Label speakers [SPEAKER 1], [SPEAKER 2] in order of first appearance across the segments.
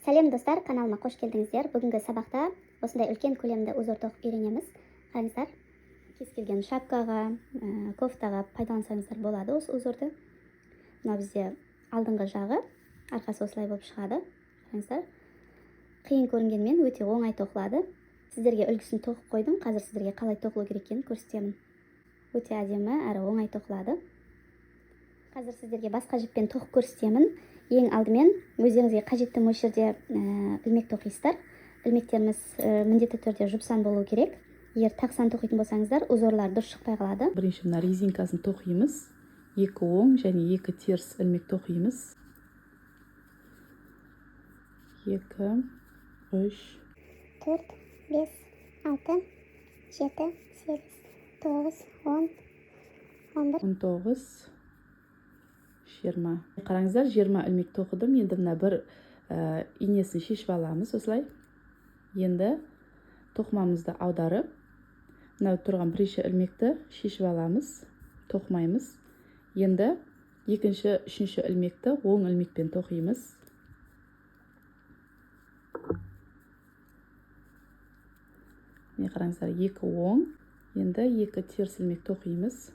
[SPEAKER 1] Сәлем достар, каналыма қош келдіңіздер. Бүгінгі сабақта осындай үлкен көлемді узор тоқып үйренеміз. Қараңыздар, кез келген шапкаға, кофтаға пайдалансаңыздар болады осы узорды. Мына бізде алдыңғы жағы, арқасы осылай болып шығады. Қараңыздар, қиын көрінгенмен өте оңай тоқылады. Сіздерге үлгісін тоқып қойдым. Қазір сіздерге қалай тоқылу керек екенін көрсетемін. Өте әдемі әрі оңай тоқылады. Қазір сіздерге басқа жіппен тоқып көрсетемін. Ең алдымен өздеріңізге қажетті мөлшерде ілмек тоқисыздар. Ілмектеріміз міндетті түрде жупсан болу керек. Егер тақсан тоқитын болсаңыздар, узорлар дұрыс шықпай қалады.
[SPEAKER 2] Бірінші мына резинкасын тоқимыз. Екі оң және екі теріс ілмек тоқимыз. 2, 3,
[SPEAKER 1] 4, 5, 6, 7, 8, 9, 10, 11.
[SPEAKER 2] 19, 20. Қараңыздар, 20 ілмек тоқыдым. Енді мына бір инесін шешіп аламыз осылай. Енді тоқымамызды аударып, мынау тұрған бірінші ілмекті шешіп аламыз, тоқымаймыз. Енді екінші, үшінші ілмекті оң ілмекпен тоқимыз. Міне қараңыздар, екі оң, енді екі теріс ілмек тоқимыз.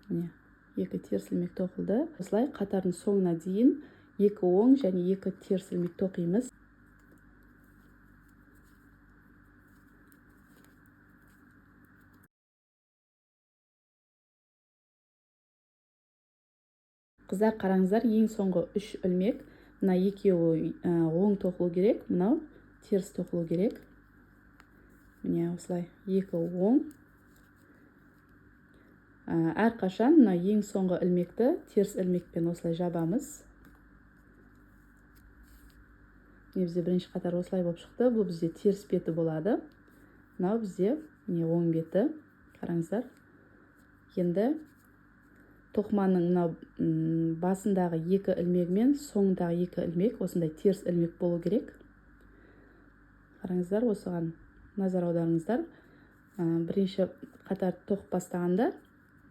[SPEAKER 2] Міне, екі теріс ілмек тоқылды. Осылай қатардың соңына дейін екі оң және екі теріс ілмек тоқимыз. Қыздар, қараңыздар, ең соңғы үш ілмек, мына екеуі оң тоқылу керек, мынау теріс тоқылу керек. Міне осылай екі оң. Әрқашан мына ең соңғы ілмекті теріс ілмекпен осылай жабамыз. Бізде бірінші қатар осылай болып шықты. Бұл бізде теріс беті болады. Мынау бізде оң беті. Қараңыздар. Енді тоқыманың мынау басындағы екі ілмек мен соңындағы екі ілмек осындай теріс ілмек болу керек. Қараңыздар, осыған назар аударыңыздар. Бірінші қатар тоқып бастағанда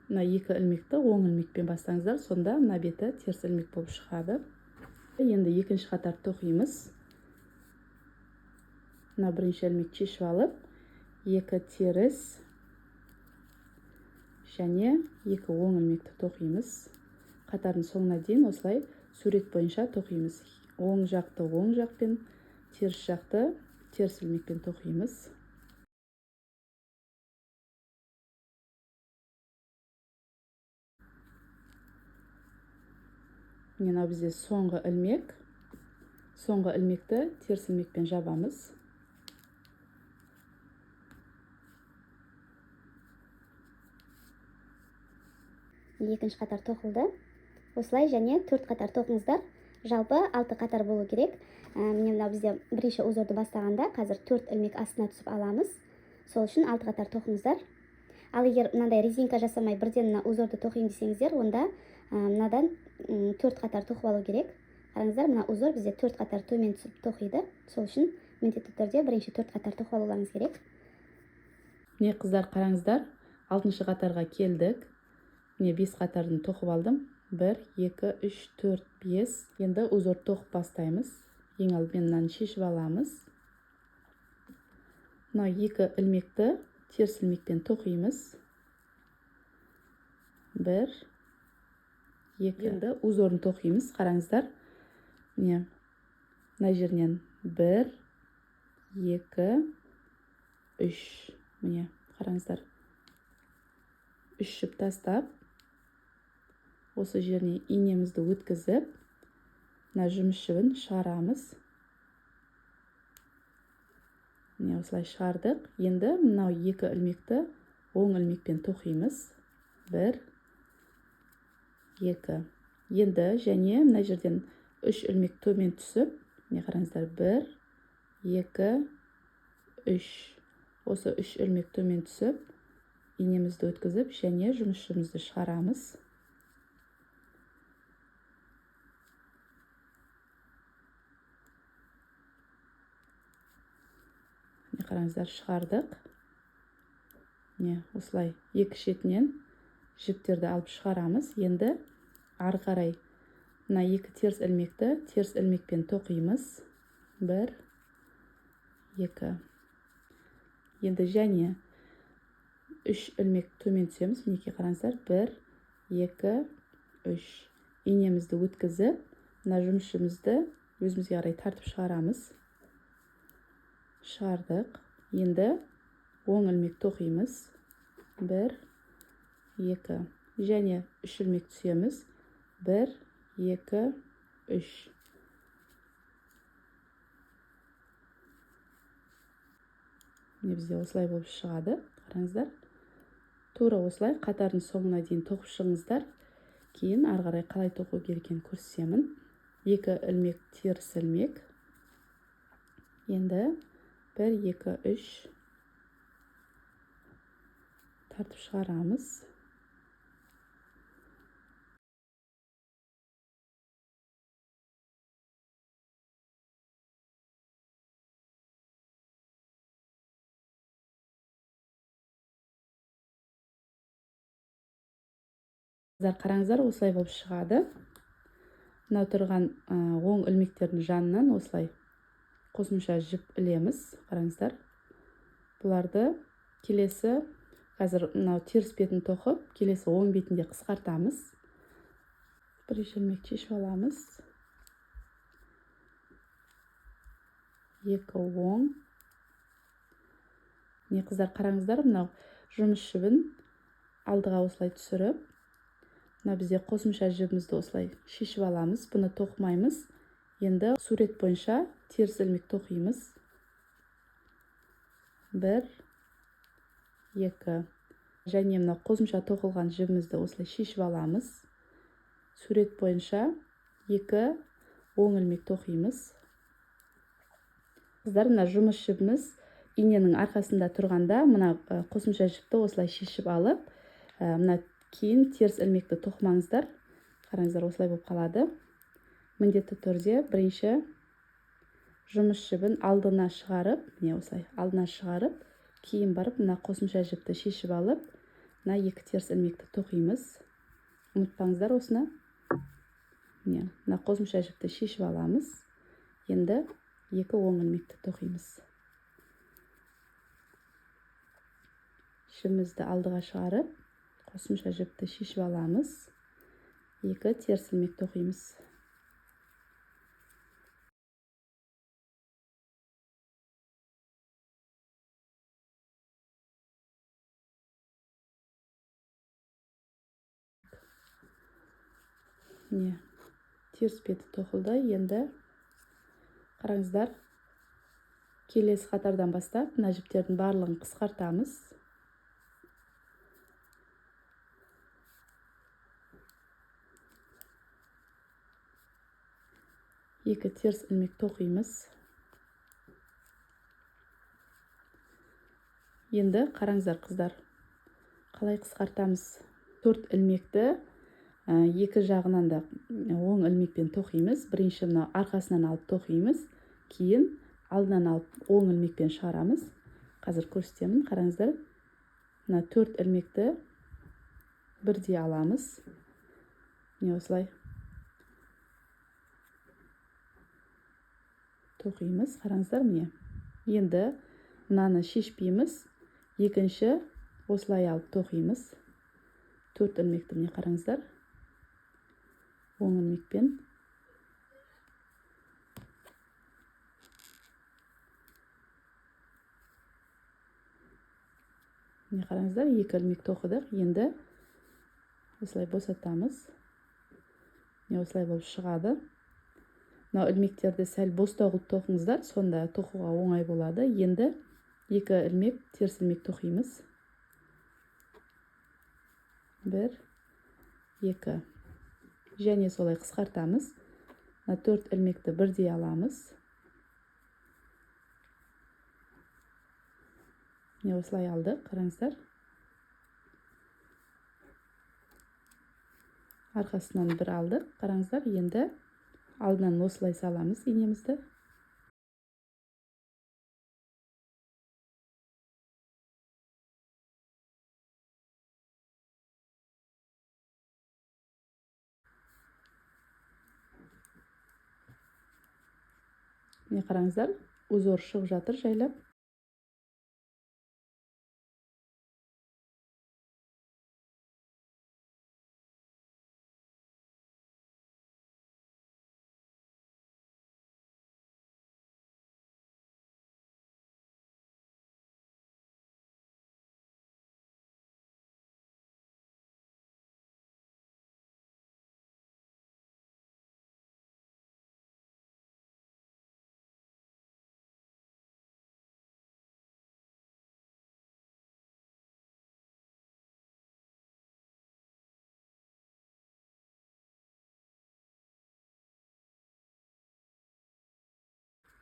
[SPEAKER 2] мына екі ілмекті оң ілмекпен бастаңыздар, сонда мына беті теріс ілмек болып шығады. Енді екінші қатар тоқимыз. Мына бірінші ілмек шешіп алып, екі теріс және екі оң ілмекті тоқимыз. Қатардың соңына дейін осылай сурет бойынша тоқимыз. Оң жақты оң жақпен, теріс жақты теріс ілмекпен тоқимыз. Мына бізде соңғы ілмек. Соңғы ілмекті теріс ілмекпен жабамыз.
[SPEAKER 1] Екінші қатар тоқылды. Осылай және төрт қатар тоқыңыздар. Жалпы 6 қатар болу керек. Міне мына бізде бірінші узорды бастағанда қазір 4 ілмек астына түсіп аламыз. Сол үшін 6 қатар тоқыңыздар. Ал егер мынандай резинка жасамай бірден мына узорды тоқиын десеңіздер, онда мынадан 4 қатар тоқып алу керек. Қараңыздар, мына узор бізде 4 қатар төмен түсіп тоқиды. Сол үшін міндетті түрде бірінші 4 қатар тоқып алуларыңыз керек.
[SPEAKER 2] Міне қыздар, қараңыздар, 6-шы қатарға келдік. Міне 5 қатарын тоқып алдым. 1, 2, 3, 4, 5. Енді узор тоқып бастаймыз. Ең алдымен мынаны шешіп аламыз. Мына екі ілмекті теріс ілмекпен тоқимыз. 1, 2. Енді узорын тоқимыз. Қараңыздар. Міне мына жерінен 1, 2, 3. Міне қараңыздар. 3 жіп тастап, осы жеріне инемізді өткізіп, мына жұмыс жібін шығарамыз. Міне осылай шығардық. Енді мынау екі ілмекті оң ілмекпен тоқимыз. 1, 2. Енді және мына жерден 3 ілмек төмен түсіп, міне қараңыздар, 1, 2, 3. Осы 3 ілмек төмен түсіп, инемізді өткізіп, және жұмыс жібімізді шығарамыз. Қараңыздар, шығардық. Осылай екі шетінен жіптерді алып шығарамыз. Енді ары қарай мына екі теріс ілмекті теріс ілмекпен тоқимыз. 1 2. Енді және 3 ілмек төмен түсеміз. Мінекей қараңыздар. 1 2 3. Инемізді өткізіп, мына жұмысшымызды өзімізге қарай тартып шығарамыз. Шығардық. Енді оң ілмек тоқимыз. 1 2. Және 3 ілмек түсеміз. 1 2 3. Міне бізде осылай болып шығады. Қараңыздар. Тура осылай қатардың соңына дейін тоқып шығыңыздар. Кейін ары қарай қалай тоқу керекенін көрсетемін. 2 ілмек теріс ілмек. Енді 1 2 3 тартып шығарамыз. Қараңыздар, осылай болып шығады. Мынау тұрған оң ілмектердің жанынан осылай қосымша жіп ілеміз. Қараңыздар. Бұларды келесі, қазір мынау теріс бетін тоқып, келесі оң бетінде қысқартамыз. Бірінші ілмек шешіп аламыз. 2 оң. Не қыздар, қараңыздар, мынау жұмыс жібін алдыға осылай түсіріп, мына бізде қосымша жібімізді осылай шешіп аламыз. Бұны тоқымаймыз. Енді сурет бойынша теріс ілмек тоқимыз. 1 2. Және мына қосымша тоқылған жібімізді осылай шешіп аламыз. Сурет бойынша 2 оң ілмек тоқимыз. Қыздар, мына жұмыс жібіміз иненің арқасында тұрғанда, мына қосымша жіпті осылай шешіп алып, мына кейін теріс ілмекті тоқымаңыздар. Қараңыздар, осылай болып қалады. Міндетті түрде бірінші жұмыс жібін алдына шығарып, міне осылай алдына шығарып, кейін барып мына қосымша жіпті шешіп алып, мына екі теріс ілмекті тоқимыз. Ұмытпаңыздар осыны. Міне, мына қосымша жіпті шешіп аламыз. Енді 2 оң ілмекті тоқимыз. Жібімізді алдыға шығарып, қосымша жіпті шешіп аламыз. 2 теріс ілмек тоқимыз. Міне, теріс беті тоқылды. Енді қараңыздар, келесі қатардан бастап мына жіптердің барлығын қысқартамыз. Екі теріс ілмек тоқимыз. Енді қараңыздар қыздар, қалай қысқартамыз. 4 ілмекті екі жағынан да оң ілмекпен тоқимыз. Бірінші мына арқасынан алып тоқимыз. Кейін алдынан алып оң ілмекпен шығарамыз. Қазір көрсетемін. Қараңыздар, мына 4 ілмекті бірдей аламыз. Міне осылай тоқимыз. Қараңыздар, міне. Енді мынаны шешпейміз. Екінші осылай алып тоқимыз. 4 ілмекті, міне қараңыздар. Оң ілмекпен. Міне қараңыздар, 2 ілмек тоқыдық. Енді осылай босатамыз. Міне осылай болып шығады. Мынау ілмектерді сәл бостау қылып тоқыңыздар, сонда тоқуға оңай болады. Енді 2 ілмек теріс ілмек тоқимыз. 1 2. Және солай қысқартамыз. 4 ілмекті бірдей аламыз. Міне осылай алдық. Қараңыздар. Арқасынан бір алдық. Қараңыздар, енді алдынан осылай саламыз инемізді. міне қараңыздар, узор шығып жатыр жайлап.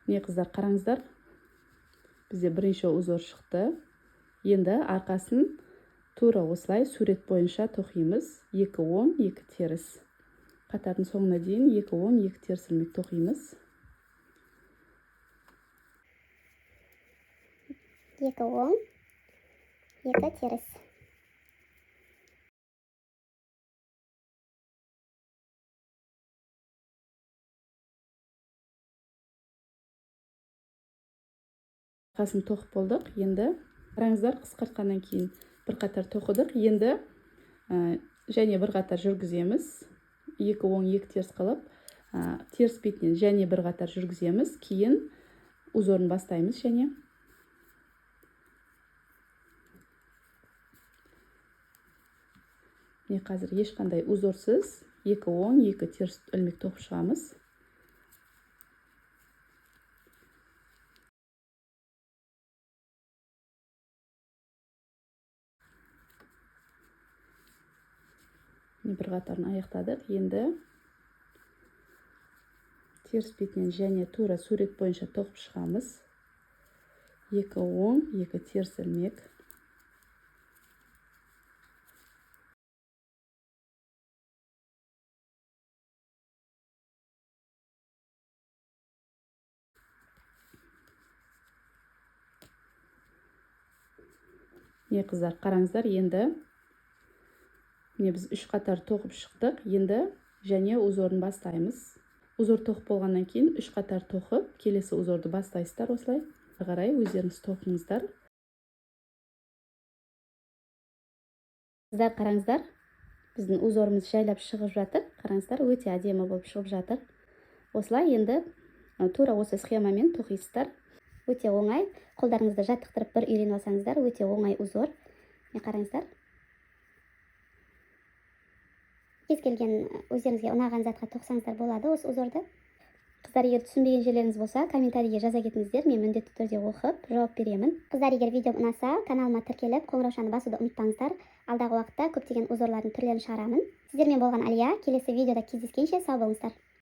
[SPEAKER 2] Міне қыздар, қараңыздар, бізде бірінші узор шықты. Енді арқасын тура осылай сурет бойынша тоқимыз. 2 оң, 2 теріс. Қатардың соңына дейін 2 оң, 2 теріс ілмек тоқимыз.
[SPEAKER 1] 2 оң, 2 теріс.
[SPEAKER 2] Арқасын тоқып болдық. Енді қараңыздар, қысқартқаннан кейін бір қатар тоқыдық. Енді және бір қатар жүргіземіз. 2 оң, 2 теріс қылып, теріс бетінен және бір қатар жүргіземіз. Кейін узорын бастаймыз және міне қазір ешқандай узорсыз 2 оң, 2 теріс ілмек тоқып шығамыз. Бір қатарын аяқтадық. Енді теріс бетінен және тура сурет бойынша тоқып шығамыз. 2 оң, 2 теріс ілмек. Міне қыздар, қараңыздар, енді міне біз 3 қатар тоқып шықтық. Енді және узорын бастаймыз. Узор тоқып болғаннан кейін 3 қатар тоқып, келесі узорды бастайсыздар осылай. Қарай өздеріңіз тоқыңыздар. Қыздар, қараңыздар, біздің узорымыз жайлап шығып жатыр. Қараңыздар, өте әдемі болып шығып жатыр. Осылай енді тура осы схемамен тоқисыздар. Өте оңай. Қолдарыңызды жаттықтырып бір үйреніп алсаңыздар, өте оңай узор. Қараңыздар. Кез келген өздеріңізге ұнаған затқа тоқсаңыздар болады осы узорды. Қыздар, егер түсінбеген жерлеріңіз болса, комментарийге жаза кетіңіздер, мен міндетті түрде оқып жауап беремін. Қыздар, егер видеом ұнаса, каналыма тіркеліп, қоңыраушаны басуды ұмытпаңыздар. Алдағы уақытта көптеген узорлардың түрлерін шығарамын. Сіздермен болған Алия. Келесі видеода кездескенше сау болыңыздар.